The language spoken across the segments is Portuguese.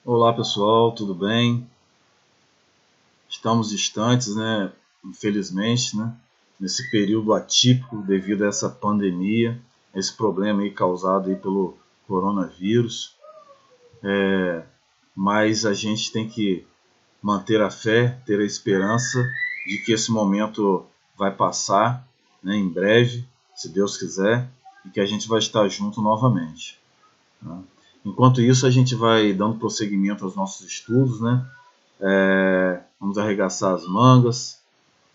Olá pessoal, tudo bem? Estamos distantes, né? Infelizmente, né? Nesse período atípico devido a essa pandemia, esse problema aí causado aí pelo coronavírus. Mas a gente tem que manter a fé, ter a esperança de que esse momento vai passar, né? Em breve, se Deus quiser, e que a gente vai estar junto novamente, né? Enquanto isso, a gente vai dando prosseguimento aos nossos estudos, né? Vamos arregaçar as mangas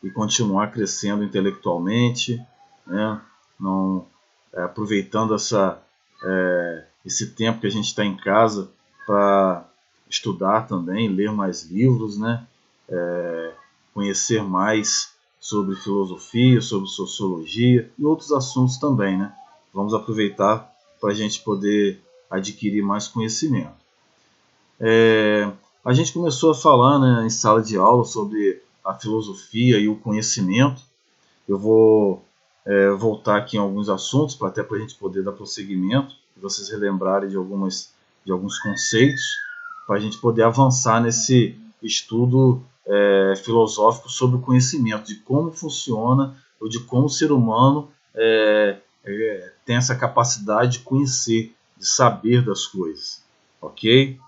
e continuar crescendo intelectualmente, né? Não, aproveitando esse tempo que a gente está em casa para estudar também, ler mais livros, né? Conhecer mais sobre filosofia, sobre sociologia e outros assuntos também, né? Vamos aproveitar para a gente poder adquirir mais conhecimento. A gente começou a falar, né, em sala de aula sobre a filosofia e o conhecimento. Eu vou voltar aqui em alguns assuntos para até para a gente poder dar prosseguimento e vocês relembrarem de alguns conceitos para a gente poder avançar nesse estudo filosófico sobre o conhecimento, de como funciona ou de como o ser humano tem essa capacidade de conhecer, de saber das coisas, ok?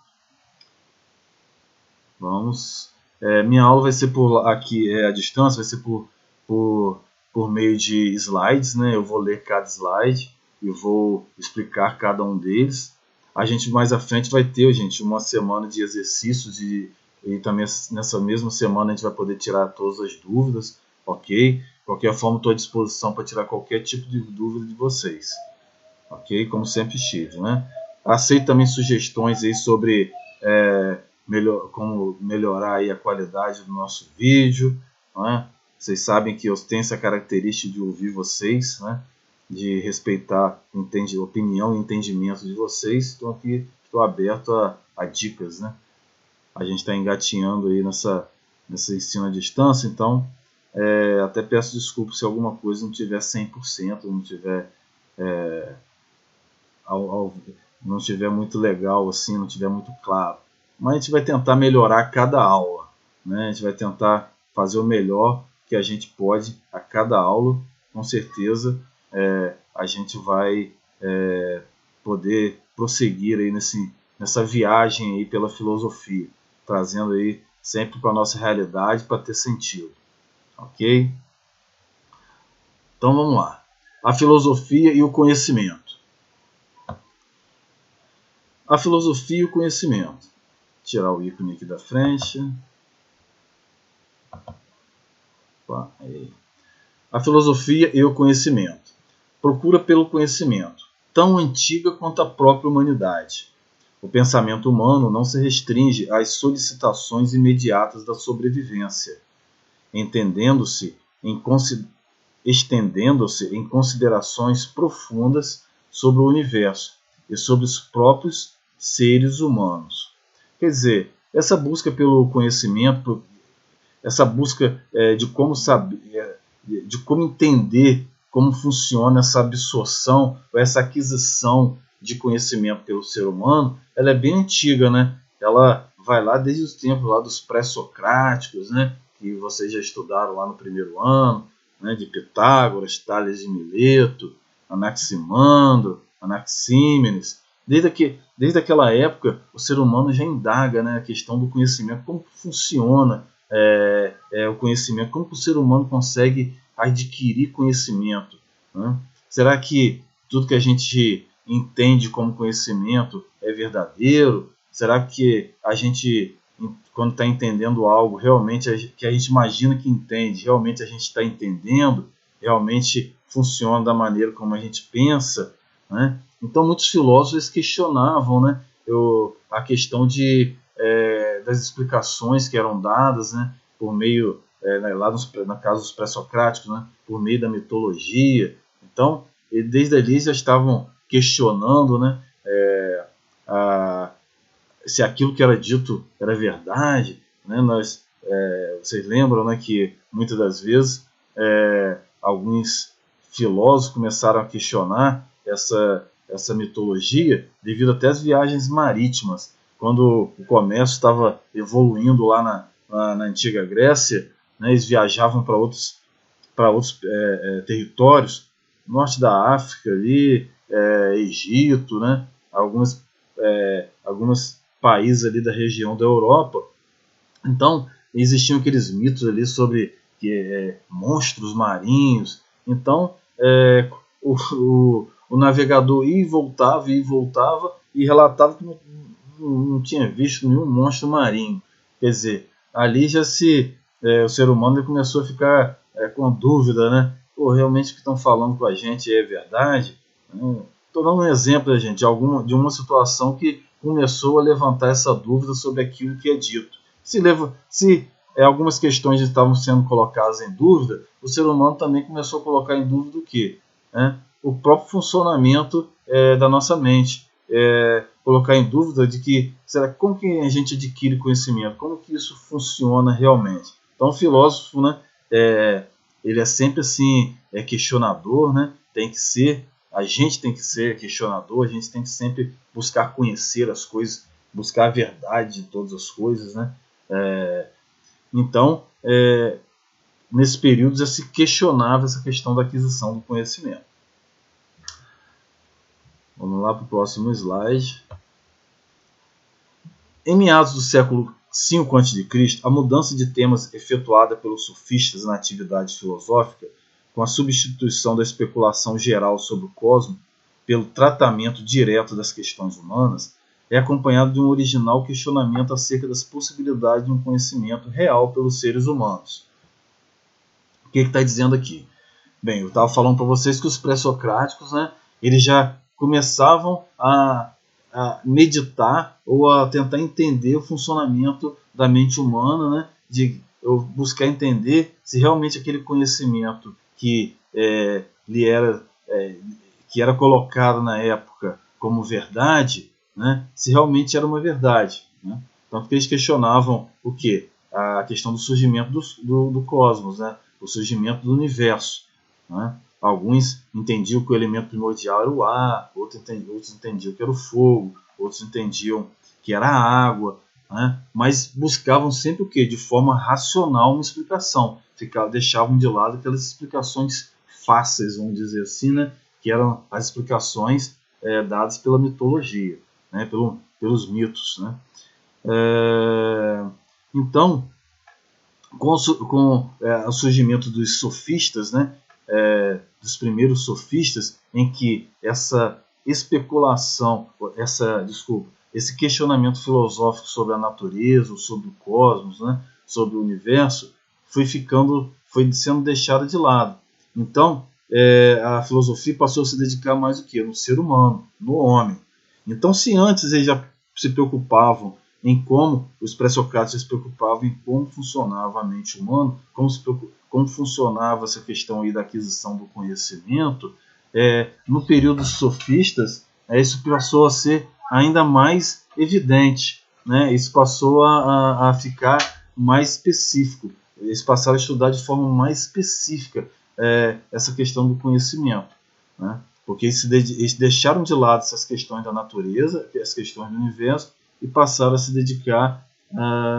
Vamos. Minha aula vai ser por aqui, à distância, vai ser por, por meio de slides, né? Eu vou ler cada slide e vou explicar cada um deles. A gente mais à frente vai ter, gente, uma semana de exercícios e também nessa mesma semana a gente vai poder tirar todas as dúvidas, ok? De qualquer forma, estou à disposição para tirar qualquer tipo de dúvida de vocês, ok? Como sempre estive, né? Aceito também sugestões aí sobre como melhorar aí a qualidade do nosso vídeo, né? Vocês sabem que eu tenho essa característica de ouvir vocês, né? De respeitar a opinião e entendimento de vocês. Então aqui estou aberto a dicas, né? A gente está engatinhando aí nessa ensino à distância, então até peço desculpas se alguma coisa não tiver 100%, não tiver não estiver muito legal assim, não estiver muito claro. Mas a gente vai tentar melhorar cada aula, né? A gente vai tentar fazer o melhor que a gente pode a cada aula. Com certeza a gente vai poder prosseguir aí nessa viagem aí pela filosofia, trazendo aí sempre para a nossa realidade para ter sentido, ok? Então vamos lá. A filosofia e o conhecimento. A filosofia e o conhecimento. Tirar o ícone aqui da frente. A filosofia e o conhecimento. Procura pelo conhecimento, tão antiga quanto a própria humanidade. O pensamento humano não se restringe às solicitações imediatas da sobrevivência, estendendo-se em considerações profundas sobre o universo e sobre os próprios seres humanos. Quer dizer, essa busca pelo conhecimento, essa busca de como saber, de como entender como funciona essa absorção, essa aquisição de conhecimento pelo ser humano, ela é bem antiga, né? Ela vai lá desde os tempos lá dos pré-socráticos, né? Que vocês já estudaram lá no primeiro ano, né? De Pitágoras, Tales de Mileto, Anaximandro, Anaxímenes. Desde aquela época, o ser humano já indaga, né, a questão do conhecimento, como funciona o conhecimento, como o ser humano consegue adquirir conhecimento, né? Será que tudo que a gente entende como conhecimento é verdadeiro? Será que a gente, quando está entendendo algo, realmente que a gente imagina que entende, realmente a gente está entendendo? Realmente funciona da maneira como a gente pensa, né? Então muitos filósofos questionavam, né, a questão das explicações que eram dadas, né, por meio, lá na casa dos pré-socráticos, né, por meio da mitologia. Então, desde ali já estavam questionando, né, se aquilo que era dito era verdade, né? Vocês lembram, né, que muitas das vezes alguns filósofos começaram a questionar essa mitologia devido até às viagens marítimas. quando o comércio estava evoluindo lá na antiga Grécia, né, eles viajavam para outros territórios, norte da África, ali, Egito, né, alguns países ali da região da Europa. Então, existiam aqueles mitos ali sobre monstros marinhos. Então, o navegador ia e voltava e relatava que não tinha visto nenhum monstro marinho. Quer dizer, ali já o ser humano começou a ficar com dúvida, né? Pô, realmente o que estão falando com a gente é verdade? Estou dando um exemplo, gente, de uma situação que começou a levantar essa dúvida sobre aquilo que é dito. Se algumas questões estavam sendo colocadas em dúvida, o ser humano também começou a colocar em dúvida o quê? O próprio funcionamento da nossa mente. Colocar em dúvida de que, como que a gente adquire conhecimento? Como que isso funciona realmente? Então, o filósofo, né, ele é sempre assim, questionador, né? A gente tem que ser questionador, a gente tem que sempre buscar conhecer as coisas, buscar a verdade de todas as coisas, né? Então, nesse período já se questionava essa questão da aquisição do conhecimento. Vamos lá para o próximo slide. Em meados do século V a.C., a mudança de temas efetuada pelos sofistas na atividade filosófica, com a substituição da especulação geral sobre o cosmos pelo tratamento direto das questões humanas, é acompanhado de um original questionamento acerca das possibilidades de um conhecimento real pelos seres humanos. O que está dizendo aqui? Bem, eu estava falando para vocês que os pré-socráticos, né, eles já começavam a meditar ou a tentar entender o funcionamento da mente humana, né, de buscar entender se realmente aquele conhecimento que era colocado na época como verdade, né, se realmente era uma verdade. Né? Tanto que eles questionavam o quê? A questão do surgimento do cosmos, né? O surgimento do universo. Né? Alguns entendiam que o elemento primordial era o ar, outros entendiam que era o fogo, outros entendiam que era a água, né? Mas buscavam sempre o quê? De forma racional uma explicação. Deixavam de lado aquelas explicações fáceis, vamos dizer assim, né? Que eram as explicações dadas pela mitologia, né? Pelos mitos. Né? Então, com o surgimento dos sofistas, né? Dos primeiros sofistas, em que essa especulação, esse questionamento filosófico sobre a natureza, sobre o cosmos, né? Sobre o universo, foi sendo deixado de lado. Então, a filosofia passou a se dedicar mais o quê? No ser humano, no homem. Então, se antes eles já se preocupavam em como os pré-socráticos se preocupavam em como funcionava a mente humana, como funcionava essa questão aí da aquisição do conhecimento, no período dos sofistas, isso passou a ser ainda mais evidente, né? Isso passou a ficar mais específico. Eles passaram a estudar de forma mais específica essa questão do conhecimento, né? Porque eles deixaram de lado essas questões da natureza, as questões do universo, e passaram a se dedicar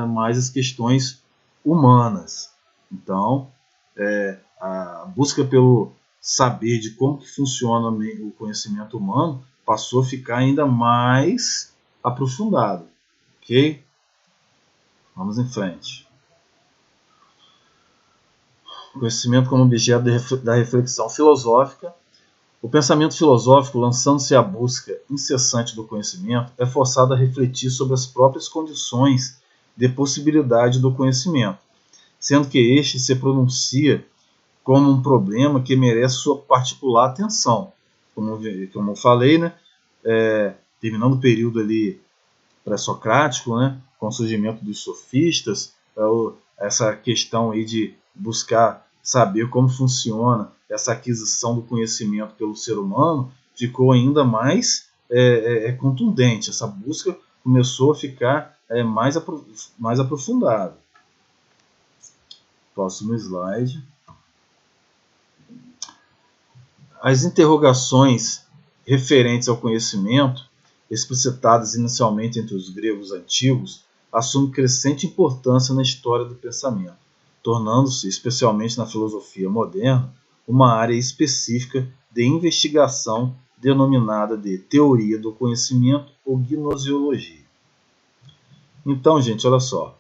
mais às questões humanas. Então, a busca pelo saber de como que funciona o conhecimento humano passou a ficar ainda mais aprofundado. Ok? Vamos em frente. O conhecimento como objeto da reflexão filosófica. O pensamento filosófico, lançando-se à busca incessante do conhecimento, é forçado a refletir sobre as próprias condições de possibilidade do conhecimento, sendo que este se pronuncia como um problema que merece sua particular atenção. Como eu falei, né, terminando o período ali pré-socrático, né, com o surgimento dos sofistas, essa questão aí de buscar saber como funciona essa aquisição do conhecimento pelo ser humano ficou ainda mais contundente. Essa busca começou a ficar mais aprofundada. Próximo slide. As interrogações referentes ao conhecimento explicitadas inicialmente entre os gregos antigos, assume crescente importância na história do pensamento, tornando-se, especialmente na filosofia moderna, uma área específica de investigação denominada de teoria do conhecimento ou gnoseologia. Então, gente, olha só,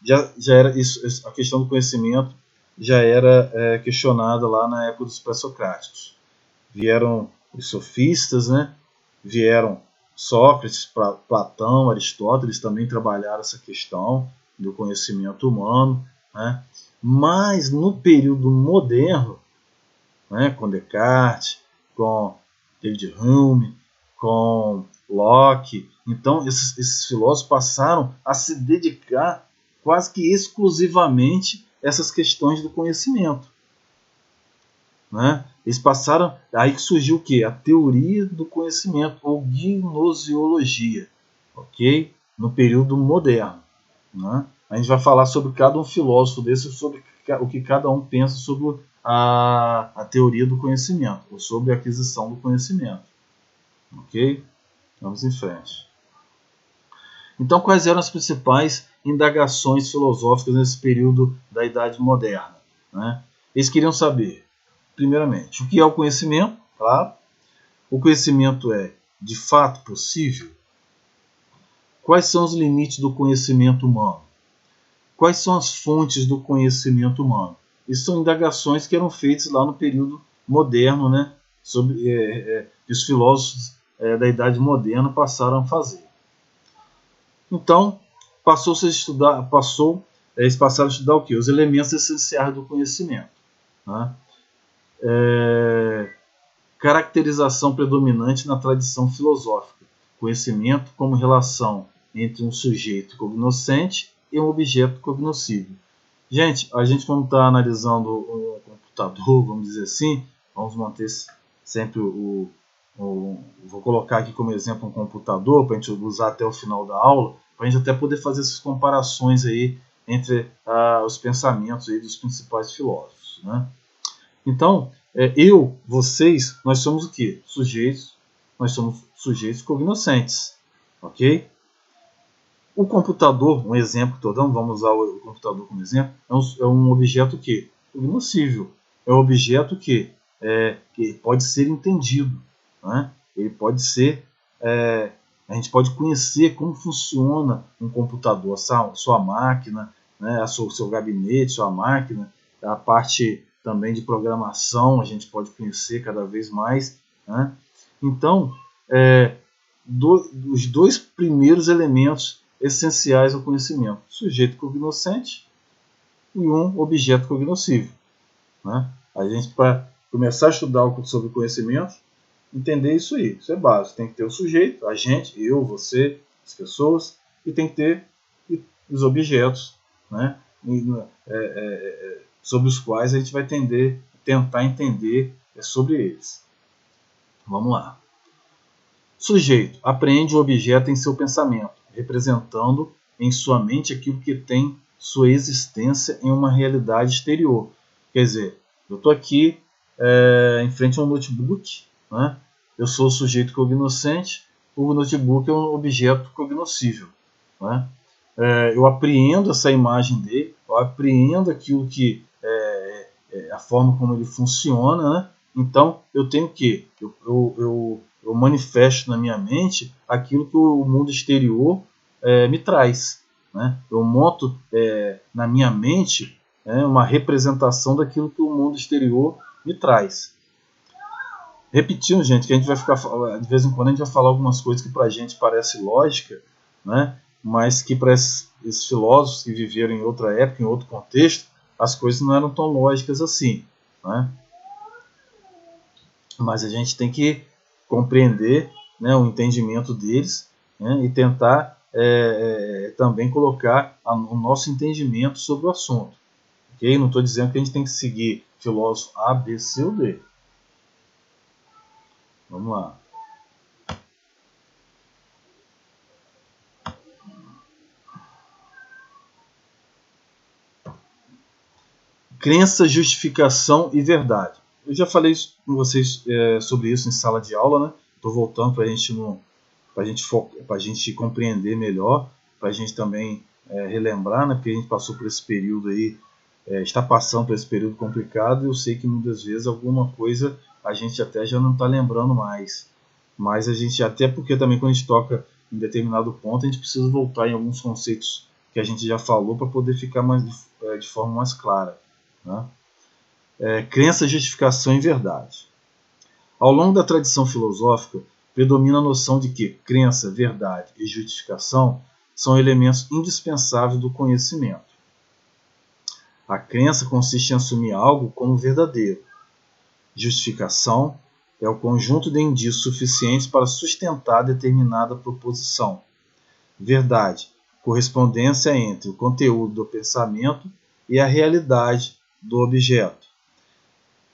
já era isso, a questão do conhecimento já era questionada lá na época dos pré-socráticos. Vieram os sofistas, né? Vieram Sócrates, Platão, Aristóteles também trabalharam essa questão do conhecimento humano, né? Mas no período moderno, né, com Descartes, com David Hume, com Locke, então esses filósofos passaram a se dedicar quase que exclusivamente a essas questões do conhecimento, né? Eles passaram, aí que surgiu o quê? A teoria do conhecimento, ou gnoseologia, ok? No período moderno, né? A gente vai falar sobre cada um filósofo desse, sobre o que cada um pensa sobre a teoria do conhecimento, ou sobre a aquisição do conhecimento, ok? Vamos em frente. Então, quais eram as principais indagações filosóficas nesse período da Idade Moderna, né? Eles queriam saber, primeiramente, o que é o conhecimento? Claro. O conhecimento é, de fato, possível? Quais são os limites do conhecimento humano? Quais são as fontes do conhecimento humano? Isso são indagações que eram feitas lá no período moderno, né? Sobre, que os filósofos da Idade Moderna passaram a fazer. Então, eles passaram a estudar o quê? Os elementos essenciais do conhecimento, né? Caracterização predominante na tradição filosófica. Conhecimento como relação entre um sujeito cognoscente e um objeto cognoscível. Gente, a gente quando está analisando um computador, vamos dizer assim, vamos manter sempre vou colocar aqui como exemplo um computador para a gente usar até o final da aula, para a gente até poder fazer essas comparações aí entre os pensamentos aí dos principais filósofos, né? Então, vocês, nós somos o quê? Nós somos sujeitos cognoscentes, ok? O computador, um exemplo que estou dando, vamos usar o computador como exemplo, é um objeto que cognoscível, é um objeto que pode ser entendido, né? Ele pode ser, a gente pode conhecer como funciona um computador, sua máquina, né? O seu gabinete, sua máquina, a parte também de programação, a gente pode conhecer cada vez mais, né? Então, os dois primeiros elementos essenciais ao conhecimento: sujeito cognoscente e um objeto cognoscível, né? A gente, para começar a estudar sobre conhecimento, entender isso aí, isso é básico. Tem que ter o sujeito, a gente, eu, você, as pessoas, e tem que ter os objetos, né? Sobre os quais a gente vai tentar entender sobre eles. Vamos lá. Sujeito apreende o objeto em seu pensamento, representando em sua mente aquilo que tem sua existência em uma realidade exterior. Quer dizer, eu estou aqui em frente a um notebook, né? Eu sou o sujeito cognoscente, o notebook é um objeto cognoscível, né? Eu apreendo essa imagem dele, eu apreendo aquilo que a forma como ele funciona, né? Então eu tenho que eu manifesto na minha mente aquilo que o mundo exterior me traz, né? Eu monto na minha mente uma representação daquilo que o mundo exterior me traz. Repetindo, gente, que a gente vai ficar, de vez em quando a gente vai falar algumas coisas que para a gente parece lógica, né? Mas que para esses filósofos que viveram em outra época, em outro contexto, as coisas não eram tão lógicas assim, né? Mas a gente tem que compreender, né, o entendimento deles, né, e tentar também colocar o nosso entendimento sobre o assunto. Okay? Não estou dizendo que a gente tem que seguir filósofo A, B, C ou D. Vamos lá. Crença, justificação e verdade. Eu já falei com vocês sobre isso em sala de aula, né? Estou voltando para a gente para a gente compreender melhor, para a gente também relembrar, né? Porque a gente passou por esse período aí, está passando por esse período complicado, e eu sei que muitas vezes alguma coisa a gente até já não está lembrando mais. Mas a gente, até porque também quando a gente toca em determinado ponto, a gente precisa voltar em alguns conceitos que a gente já falou para poder ficar de forma mais clara, né? Crença, justificação e verdade. Ao longo da tradição filosófica, predomina a noção de que crença, verdade e justificação são elementos indispensáveis do conhecimento. A crença consiste em assumir algo como verdadeiro. Justificação é o conjunto de indícios suficientes para sustentar determinada proposição. Verdade, correspondência entre o conteúdo do pensamento e a realidade do objeto.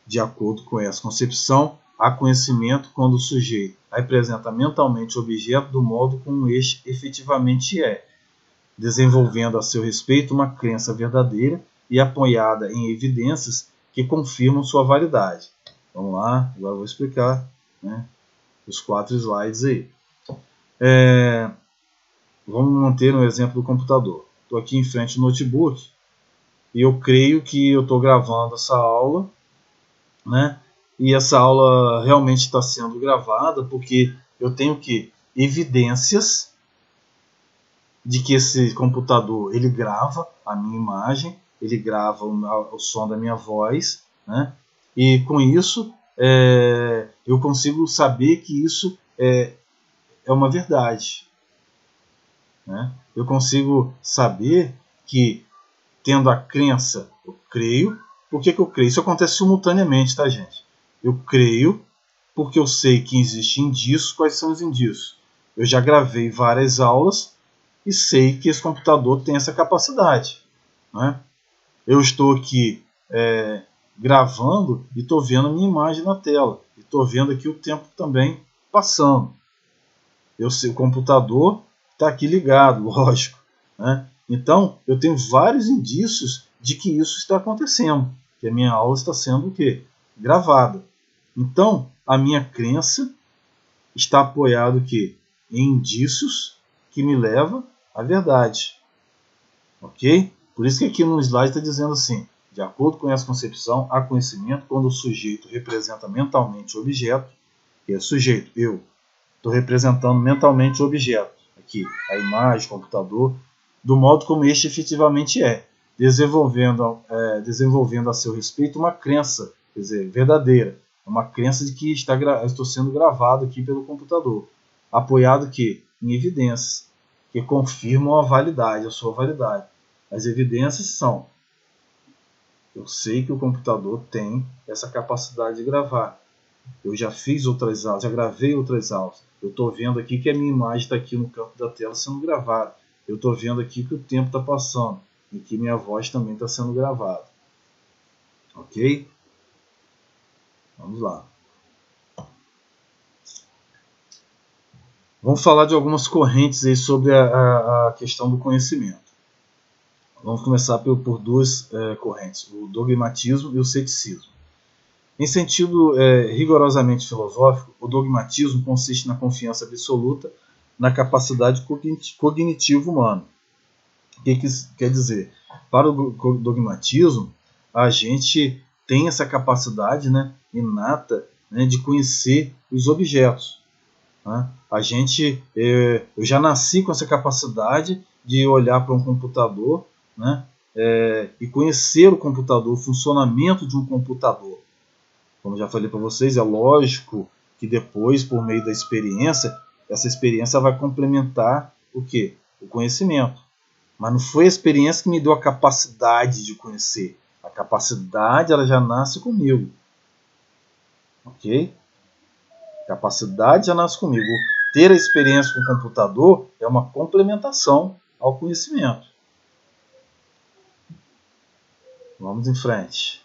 De acordo com essa concepção, há conhecimento quando o sujeito representa mentalmente o objeto do modo como este efetivamente é, desenvolvendo a seu respeito uma crença verdadeira e apoiada em evidências que confirmam sua validade. Vamos lá, agora eu vou explicar, né, os 4 slides aí. Vamos manter no exemplo do computador. Estou aqui em frente ao notebook e eu creio que eu estou gravando essa aula, né? E essa aula realmente está sendo gravada porque eu tenho evidências de que esse computador ele grava a minha imagem, ele grava o som da minha voz, né? E com isso eu consigo saber que isso é uma verdade, né? Eu consigo saber que, tendo a crença, eu creio. Por que eu creio? Isso acontece simultaneamente, tá, gente? Eu creio porque eu sei que existem indícios. Quais são os indícios? Eu já gravei várias aulas e sei que esse computador tem essa capacidade, né? Eu estou aqui gravando e estou vendo a minha imagem na tela. E estou vendo aqui o tempo também passando. Eu sei, o computador está aqui ligado, lógico, né? Então, eu tenho vários indícios de que isso está acontecendo, que a minha aula está sendo gravada. Então, a minha crença está apoiada em indícios que me levam à verdade. Ok? Por isso que aqui no slide está dizendo assim: de acordo com essa concepção, há conhecimento quando o sujeito representa mentalmente o objeto, que é sujeito, eu estou representando mentalmente o objeto, aqui, a imagem, o computador, do modo como este efetivamente é, desenvolvendo a seu respeito uma crença, quer dizer, verdadeira, uma crença de que estou sendo gravado aqui pelo computador, apoiado em evidências que confirmam a sua validade. As evidências são: eu sei que o computador tem essa capacidade de gravar. Eu já fiz outras aulas, já gravei outras aulas. Eu estou vendo aqui que a minha imagem está aqui no canto da tela sendo gravada. Eu estou vendo aqui que o tempo está passando e que minha voz também está sendo gravada. Ok? Vamos lá. Vamos falar de algumas correntes aí sobre a questão do conhecimento. Vamos começar por 2 correntes, o dogmatismo e o ceticismo. Em sentido rigorosamente filosófico, o dogmatismo consiste na confiança absoluta na capacidade cognitiva humana. O que quer dizer? Para o dogmatismo, a gente tem essa capacidade, né, inata, né, de conhecer os objetos, né? Eu já nasci com essa capacidade de olhar para um computador, né, e conhecer o computador, o funcionamento de um computador. Como já falei para vocês, é lógico que depois, por meio da experiência, essa experiência vai complementar o conhecimento. Mas não foi a experiência que me deu a capacidade de conhecer. A capacidade, ela já nasce comigo. Ok? A capacidade já nasce comigo. Ter a experiência com o computador é uma complementação ao conhecimento. Vamos em frente.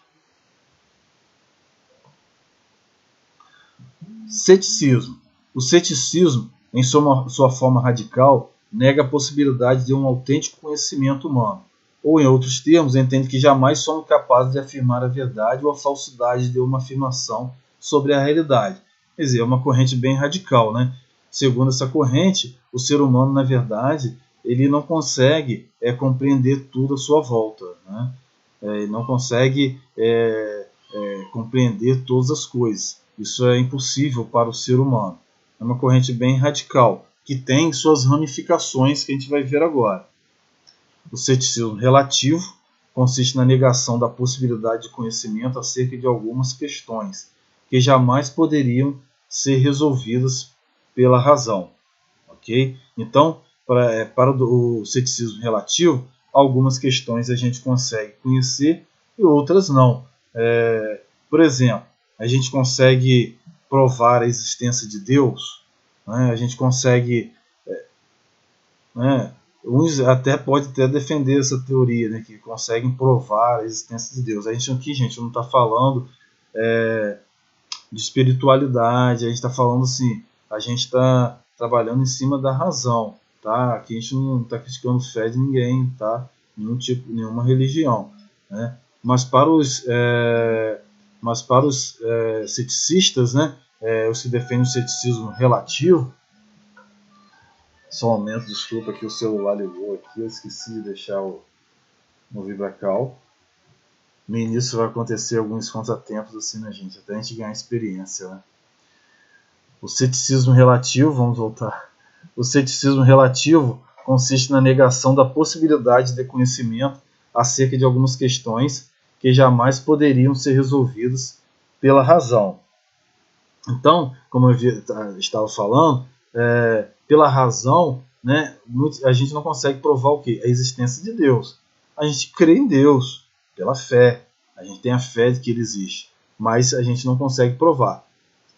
Ceticismo. O ceticismo, em sua forma radical, nega a possibilidade de um autêntico conhecimento humano. Ou, em outros termos, entende que jamais somos capazes de afirmar a verdade ou a falsidade de uma afirmação sobre a realidade. Quer dizer, é uma corrente bem radical, né? segundo essa corrente, o ser humano, na verdade, ele não consegue compreender tudo à sua volta, né? Ele não consegue compreender todas as coisas. Isso é impossível para o ser humano. É uma corrente bem radical, que tem suas ramificações que a gente vai ver agora. O ceticismo relativo consiste na negação da possibilidade de conhecimento acerca de algumas questões que jamais poderiam ser resolvidas pela razão. Okay? Então, para o ceticismo relativo, algumas questões a gente consegue conhecer e outras não. Por exemplo, a gente consegue provar a existência de Deus, né? A gente consegue... uns até pode até defender essa teoria, né, que conseguem provar a existência de Deus. A gente aqui, gente, não está falando de espiritualidade, a gente está falando assim, a gente está trabalhando em cima da razão, tá? Aqui a gente não está criticando fé de ninguém, tá? Nenhuma religião, né? Mas para os ceticistas, né, os que defendem o ceticismo relativo... Só um momento, desculpa que o celular ligou aqui, eu esqueci de deixar no VibraCal. No início vai acontecer alguns contratempos assim, né, gente? Até a gente ganhar experiência, né? O ceticismo relativo, vamos voltar. O ceticismo relativo consiste na negação da possibilidade de conhecimento acerca de algumas questões que jamais poderiam ser resolvidas pela razão. Então, como eu estava falando, pela razão, né, a gente não consegue provar o quê? A existência de Deus. A gente crê em Deus pela fé. A gente tem a fé de que Ele existe. Mas a gente não consegue provar.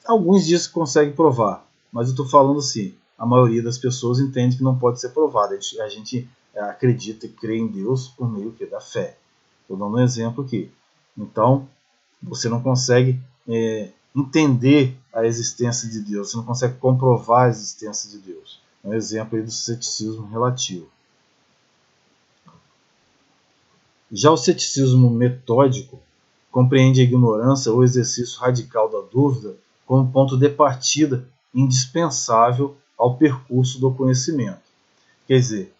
Alguns dizem que conseguem provar. Mas eu estou falando assim, a maioria das pessoas entende que não pode ser provado. A gente acredita e crê em Deus por meio da fé. Estou dando um exemplo aqui. Então, você não consegue entender a existência de Deus, você não consegue comprovar a existência de Deus. É um exemplo aí do ceticismo relativo. Já o ceticismo metódico compreende a ignorância ou exercício radical da dúvida como ponto de partida indispensável ao percurso do conhecimento. Quer dizer,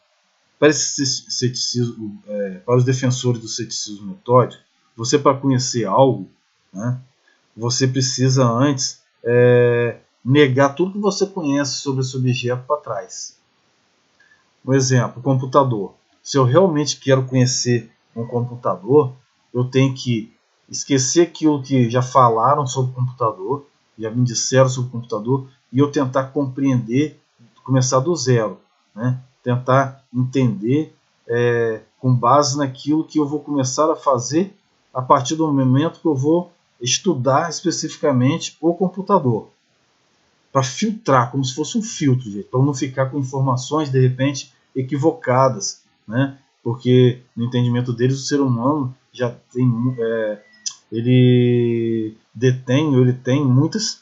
para esse ceticismo, para os defensores do ceticismo metódico, você, para conhecer algo, né, você precisa antes negar tudo que você conhece sobre esse objeto para trás. Um exemplo, o computador. Se eu realmente quero conhecer um computador, eu tenho que esquecer aquilo que já falaram sobre o computador, já me disseram sobre o computador, e eu tentar compreender, começar do zero, né? Tentar entender com base naquilo que eu vou começar a fazer a partir do momento que eu vou estudar especificamente o computador, para filtrar, como se fosse um filtro, para não ficar com informações de repente equivocadas, né? Porque no entendimento deles o ser humano já tem, ele tem muitos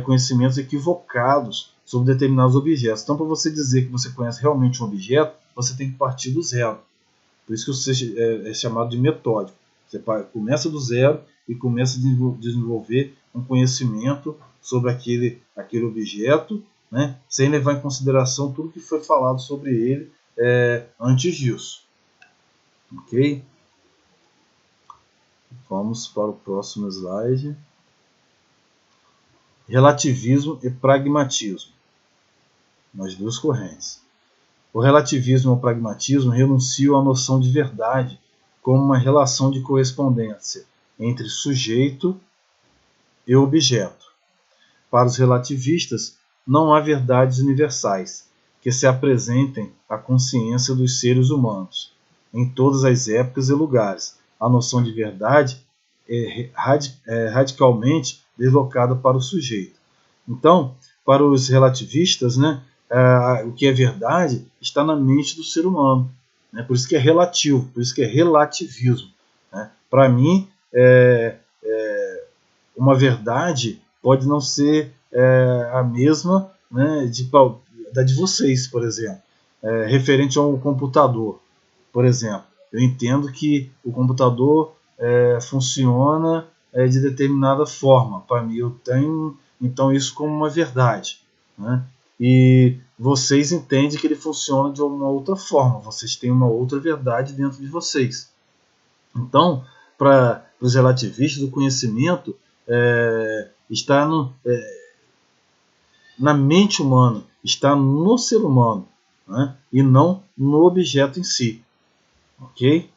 conhecimentos equivocados sobre determinados objetos. Então, para você dizer que você conhece realmente um objeto, você tem que partir do zero. Por isso que você é chamado de metódico. Você começa do zero e começa a desenvolver um conhecimento sobre aquele objeto, né, sem levar em consideração tudo que foi falado sobre ele antes disso. Ok? Vamos para o próximo slide. Relativismo e pragmatismo. Nas duas correntes. O relativismo e o pragmatismo renunciam à noção de verdade como uma relação de correspondência entre sujeito e objeto. Para os relativistas, não há verdades universais que se apresentem à consciência dos seres humanos. Em todas as épocas e lugares, a noção de verdade é radicalmente deslocada para o sujeito. Então, para os relativistas, né, o que é verdade está na mente do ser humano. Né? Por isso que é relativo, por isso que é relativismo. Né? Para mim, uma verdade pode não ser a mesma, né, da de vocês, por exemplo. Referente ao computador, por exemplo. Eu entendo que o computador funciona de determinada forma. Para mim, eu tenho então isso como uma verdade. Né? e vocês entendem que ele funciona de uma outra forma, vocês têm uma outra verdade dentro de vocês. Então, para os relativistas, o conhecimento está na mente humana, está no ser humano, né? E não no objeto em si. Ok?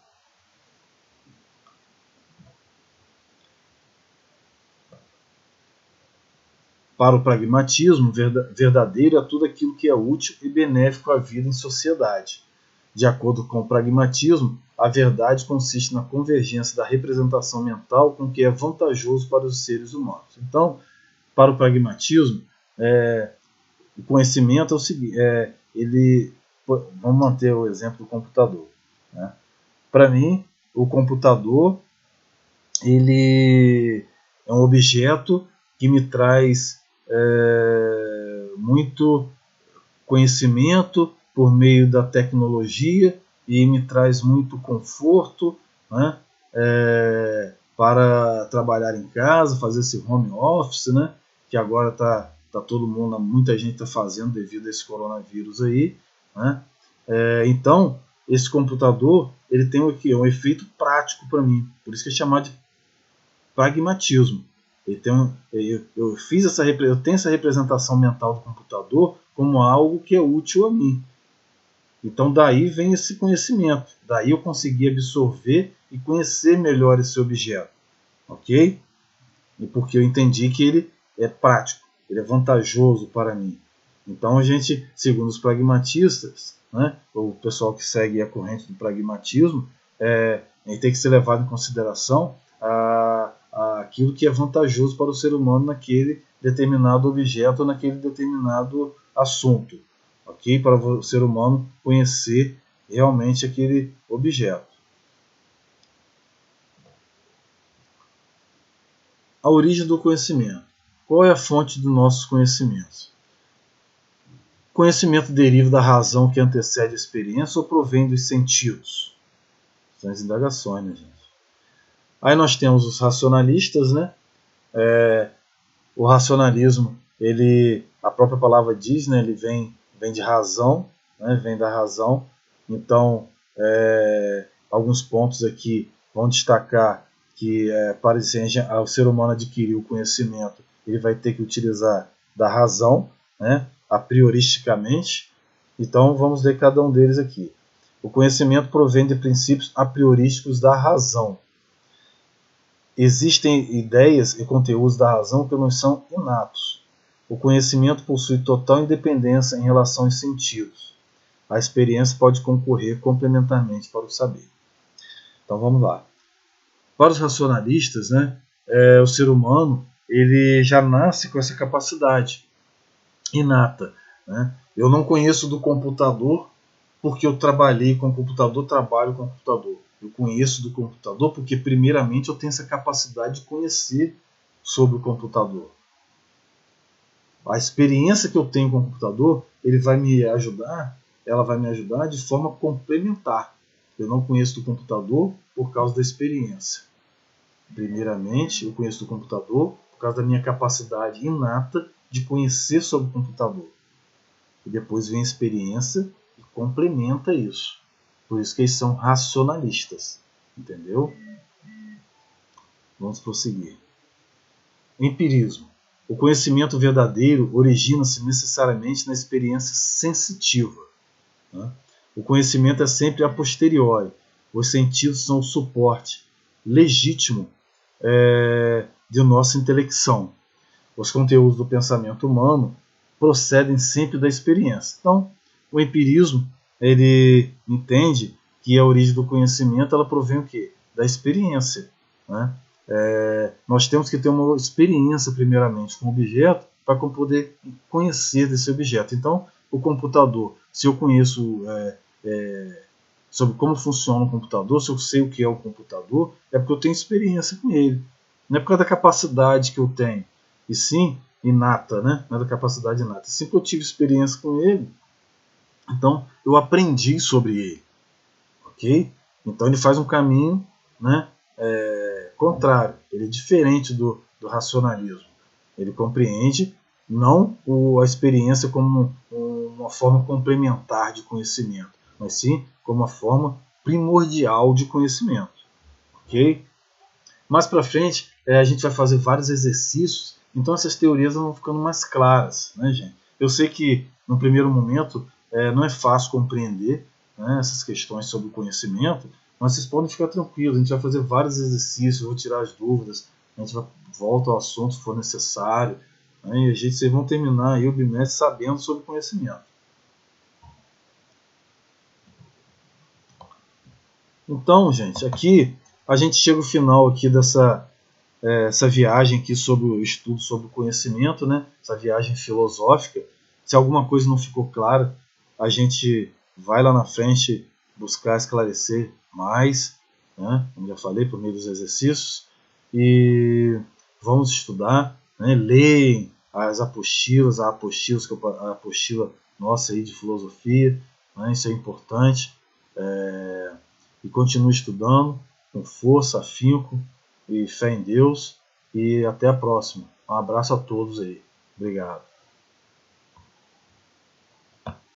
Para o pragmatismo, verdadeiro é tudo aquilo que é útil e benéfico à vida em sociedade. De acordo com o pragmatismo, a verdade consiste na convergência da representação mental com o que é vantajoso para os seres humanos. Então, para o pragmatismo, o conhecimento é o seguinte, vamos manter o exemplo do computador, né? Para mim, o computador ele é um objeto que me traz muito conhecimento por meio da tecnologia e me traz muito conforto, né? Para trabalhar em casa, fazer esse home office, né? Que agora tá todo mundo, muita gente está fazendo devido a esse coronavírus aí, né? Então, esse computador ele tem um efeito prático para mim, por isso que é chamado de pragmatismo. Eu tenho essa representação mental do computador como algo que é útil a mim. Então daí vem esse conhecimento, daí eu consegui absorver e conhecer melhor esse objeto, ok? E porque eu entendi que ele é prático, ele é vantajoso para mim. Então a gente, segundo os pragmatistas, né, o pessoal que segue a corrente do pragmatismo, a gente tem que ser levado em consideração aquilo que é vantajoso para o ser humano naquele determinado objeto ou naquele determinado assunto, ok? Para o ser humano conhecer realmente aquele objeto. A origem do conhecimento. Qual é a fonte dos nossos conhecimentos? O conhecimento deriva da razão que antecede a experiência ou provém dos sentidos? São as indagações, né, gente? Aí nós temos os racionalistas, né? O racionalismo, a própria palavra diz, né? Ele vem de razão, né? Vem da razão. Então, alguns pontos aqui vão destacar que para o ser humano adquirir o conhecimento, ele vai ter que utilizar da razão, né? A prioristicamente. Então, vamos ver cada um deles aqui. O conhecimento provém de princípios a priorísticos da razão. Existem ideias e conteúdos da razão que não são inatos. O conhecimento possui total independência em relação aos sentidos. A experiência pode concorrer complementarmente para o saber. Então vamos lá. Para os racionalistas, né, o ser humano ele já nasce com essa capacidade inata, né? Eu não conheço do computador porque eu trabalhei com o computador, trabalho com o computador. Eu conheço do computador porque, primeiramente, eu tenho essa capacidade de conhecer sobre o computador. A experiência que eu tenho com o computador, ela vai me ajudar de forma complementar. Eu não conheço do computador por causa da experiência. Primeiramente, eu conheço do computador por causa da minha capacidade inata de conhecer sobre o computador. E depois vem a experiência e complementa isso. Por isso que eles são racionalistas. Entendeu? Vamos prosseguir. Empirismo. O conhecimento verdadeiro origina-se necessariamente na experiência sensitiva, né? O conhecimento é sempre a posteriori. Os sentidos são o suporte legítimo de nossa intelecção. Os conteúdos do pensamento humano procedem sempre da experiência. Então, o empirismo ele entende que a origem do conhecimento ela provém o quê? Da experiência, né? Nós temos que ter uma experiência primeiramente com o objeto para poder conhecer desse objeto. Então, o computador, se eu conheço sobre como funciona o computador, se eu sei o que é o computador, é porque eu tenho experiência com ele. Não é por causa da capacidade que eu tenho, e sim inata, né? Não é da capacidade inata. Assim que eu tive experiência com ele, então eu aprendi sobre ele, ok? Então ele faz um caminho, né, contrário, ele é diferente do racionalismo. Ele compreende não a experiência como uma forma complementar de conhecimento, mas sim como uma forma primordial de conhecimento, ok? Mais para frente, a gente vai fazer vários exercícios, então essas teorias vão ficando mais claras, né, gente? Eu sei que no primeiro momento não é fácil compreender, né, essas questões sobre o conhecimento, mas vocês podem ficar tranquilos, a gente vai fazer vários exercícios, vou tirar as dúvidas, a gente volta ao assunto se for necessário, né, e vocês vão terminar aí o bimestre sabendo sobre conhecimento. Então, gente, aqui a gente chega ao final aqui essa viagem aqui sobre o estudo sobre o conhecimento, né? Essa viagem filosófica. Se alguma coisa não ficou clara, a gente vai lá na frente buscar esclarecer mais, né? Como já falei, por meio dos exercícios. E vamos estudar, né? Leem as apostilas, a apostila nossa aí de filosofia, né? Isso é importante. E continue estudando com força, afinco e fé em Deus. E até a próxima. Um abraço a todos aí. Obrigado.